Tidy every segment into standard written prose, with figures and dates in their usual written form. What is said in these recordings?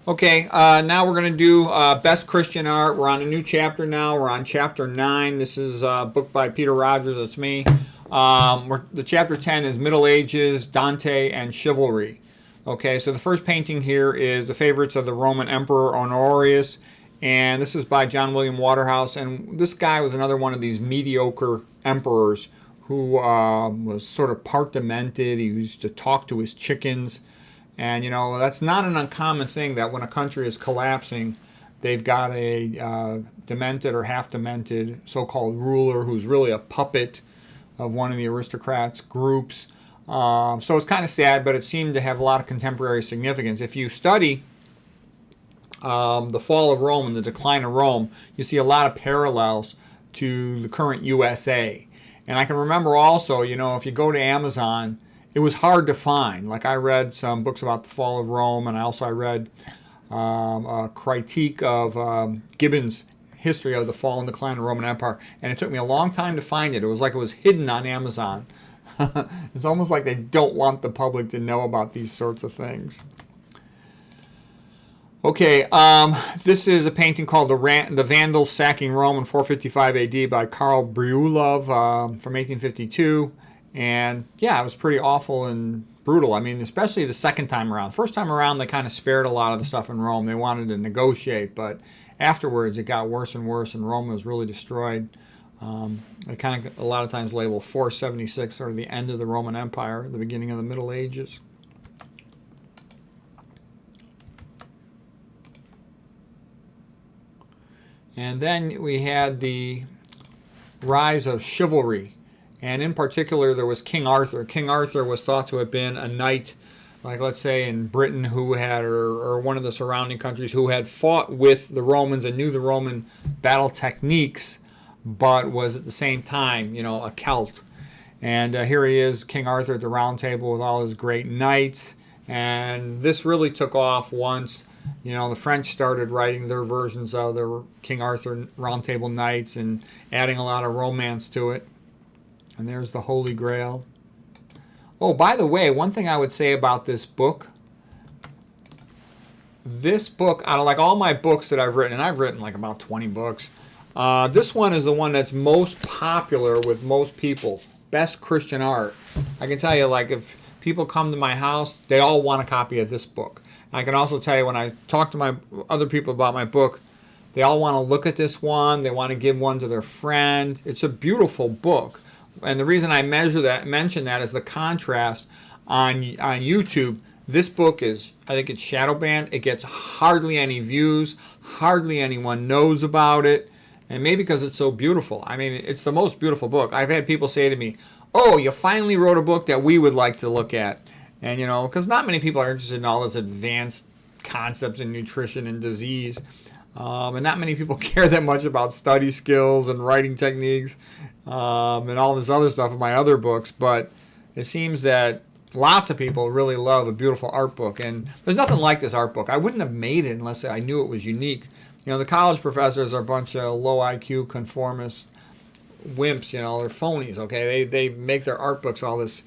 Okay, now we're going to do Best Christian Art. We're on a new chapter now. We're on chapter 9. This is a book by Peter Rogers. That's me. The chapter 10 is Middle Ages, Dante, and Chivalry. Okay, so the first painting here is The Favorites of the Roman Emperor Honorius. And this is by John William Waterhouse. And this guy was another one of these mediocre emperors who was sort of part demented. He used to talk to his chickens. And, that's not an uncommon thing that when a country is collapsing, they've got a demented or half demented so-called ruler who's really a puppet of one of the aristocrats' groups. So it's kind of sad, but it seemed to have a lot of contemporary significance. If you study the fall of Rome and the decline of Rome, you see a lot of parallels to the current USA. And I can remember also, if you go to Amazon, it was hard to find. Like I read some books about the fall of Rome, and I read a critique of Gibbon's history of the fall and decline of the Roman Empire, and it took me a long time to find it. It was like it was hidden on Amazon. It's almost like they don't want the public to know about these sorts of things. Okay, this is a painting called The Vandals Sacking Rome in 455 AD by Karl Bryullov from 1852. And yeah, it was pretty awful and brutal. I mean, especially the second time around. First time around, they kind of spared a lot of the stuff in Rome. They wanted to negotiate, but afterwards it got worse and worse, and Rome was really destroyed. They kind of a lot of times label 476 sort of the end of the Roman Empire, the beginning of the Middle Ages. And then we had the rise of chivalry. And in particular, there was King Arthur. King Arthur was thought to have been a knight, like let's say in Britain, who had, or one of the surrounding countries, who had fought with the Romans and knew the Roman battle techniques, but was at the same time, a Celt. And here he is, King Arthur at the Round Table with all his great knights. And this really took off once, the French started writing their versions of the King Arthur Round Table Knights and adding a lot of romance to it. And there's the Holy Grail. Oh, by the way, one thing I would say about this book, out of like all my books that I've written, and I've written like about 20 books, this one is the one that's most popular with most people. Best Christian Art. I can tell you, like, if people come to my house, they all want a copy of this book. I can also tell you, when I talk to my other people about my book, they all want to look at this one. They want to give one to their friend. It's a beautiful book. And the reason I mention that is the contrast on YouTube. This book is, I think it's shadow banned. It gets hardly any views. Hardly anyone knows about it. And maybe because it's so beautiful. I mean, it's the most beautiful book. I've had people say to me, oh, you finally wrote a book that we would like to look at. And, because not many people are interested in all this advanced concepts in nutrition and disease. And not many people care that much about study skills and writing techniques and all this other stuff in my other books. But it seems that lots of people really love a beautiful art book. And there's nothing like this art book. I wouldn't have made it unless I knew it was unique. The college professors are a bunch of low IQ conformist wimps. They're phonies, okay? They make their art books all this,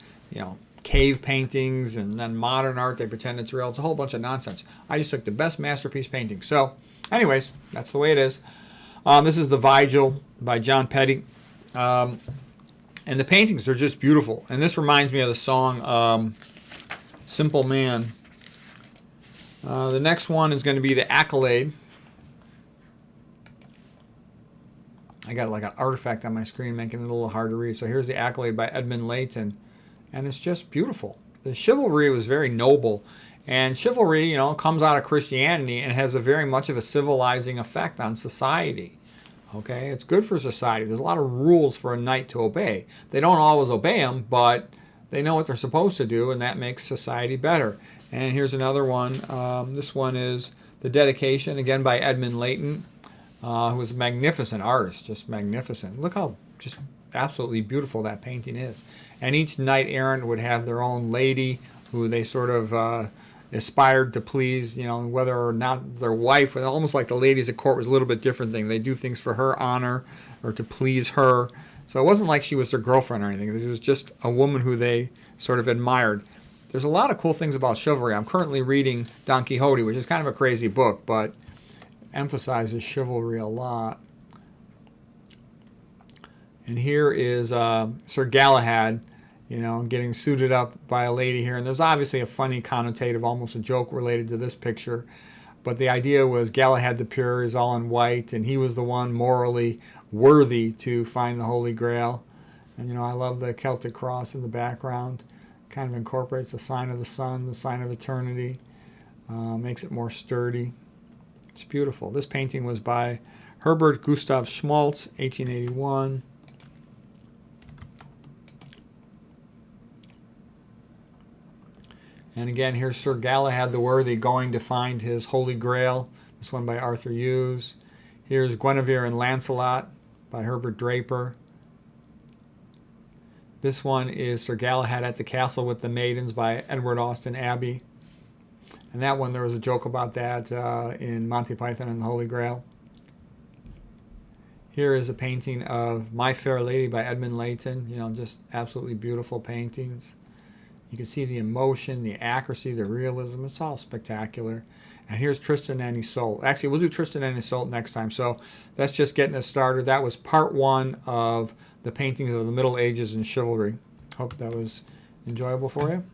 cave paintings and then modern art. They pretend it's real. It's a whole bunch of nonsense. I just took the best masterpiece painting. So anyways, that's the way it is. This is The Vigil by John Petty. And the paintings are just beautiful. And this reminds me of the song Simple Man. The next one is going to be The Accolade. I got like an artifact on my screen making it a little hard to read. So here's The Accolade by Edmund Layton. And it's just beautiful. The chivalry was very noble. And chivalry, comes out of Christianity and has a very much of a civilizing effect on society. Okay, it's good for society. There's a lot of rules for a knight to obey. They don't always obey them, but they know what they're supposed to do, and that makes society better. And here's another one. This one is The Dedication, again by Edmund Layton, who was a magnificent artist, just magnificent. Look how just absolutely beautiful that painting is. And each knight errant would have their own lady who they sort of aspired to please, whether or not their wife. Almost like the ladies at court was a little bit different thing. They do things for her honor or to please her. So it wasn't like she was their girlfriend or anything. It was just a woman who they sort of admired. there's a lot of cool things about chivalry. I'm currently reading Don Quixote, which is kind of a crazy book, but emphasizes chivalry a lot. And here is Sir Galahad, you know, getting suited up by a lady here. And there's obviously a funny connotative, almost a joke related to this picture. But the idea was Galahad the Pure is all in white, and he was the one morally worthy to find the Holy Grail. And, you know, I love the Celtic cross in the background. Kind of incorporates the sign of the sun, the sign of eternity. Makes it more sturdy. It's beautiful. This painting was by Herbert Gustav Schmaltz, 1881. And again, here's Sir Galahad the Worthy going to find his Holy Grail. This one by Arthur Hughes. Here's Guinevere and Lancelot by Herbert Draper. This one is Sir Galahad at the Castle with the Maidens by Edward Austin Abbey. And that one, there was a joke about that in Monty Python and the Holy Grail. Here is a painting of My Fair Lady by Edmund Layton. You know, just absolutely beautiful paintings. You can see the emotion, the accuracy, the realism. It's all spectacular. And here's Tristan and Isolde. Actually, we'll do Tristan and Isolde next time. So that's just getting us started. That was part one of the paintings of the Middle Ages and chivalry. Hope that was enjoyable for you.